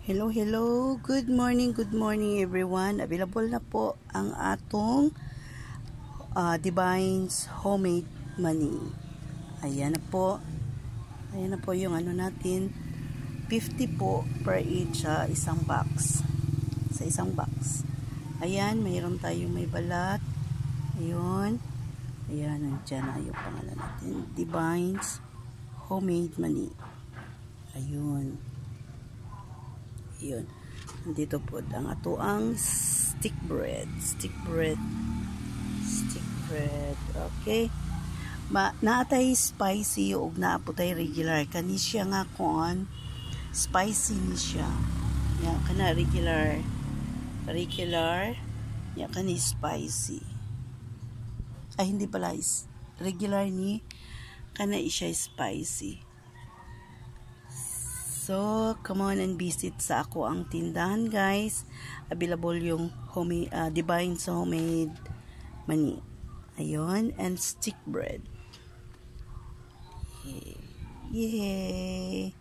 Hello. Good morning everyone. Available na po ang atong Divines Homemade Money. Ayan na po yung ano natin. 50 po per each isang box. Sa isang box. Ayan, mayroon tayong may balat. Ayun. Ayan, nandiyan na yung pangalan natin. Divines Homemade Money. Ayun. Yun. Nandito po ang atoang stick bread. Okay. Naatay spicy o naapotay regular. Kani siya nga kon spicy ni siya. Ya kana regular. Ya kani spicy. Ay hindi pala regular ni kana siya spicy. So, come on and visit sa ako ang tindahan, guys. Available yung Divines Homemade Money. Ayun, and stick bread. Yay!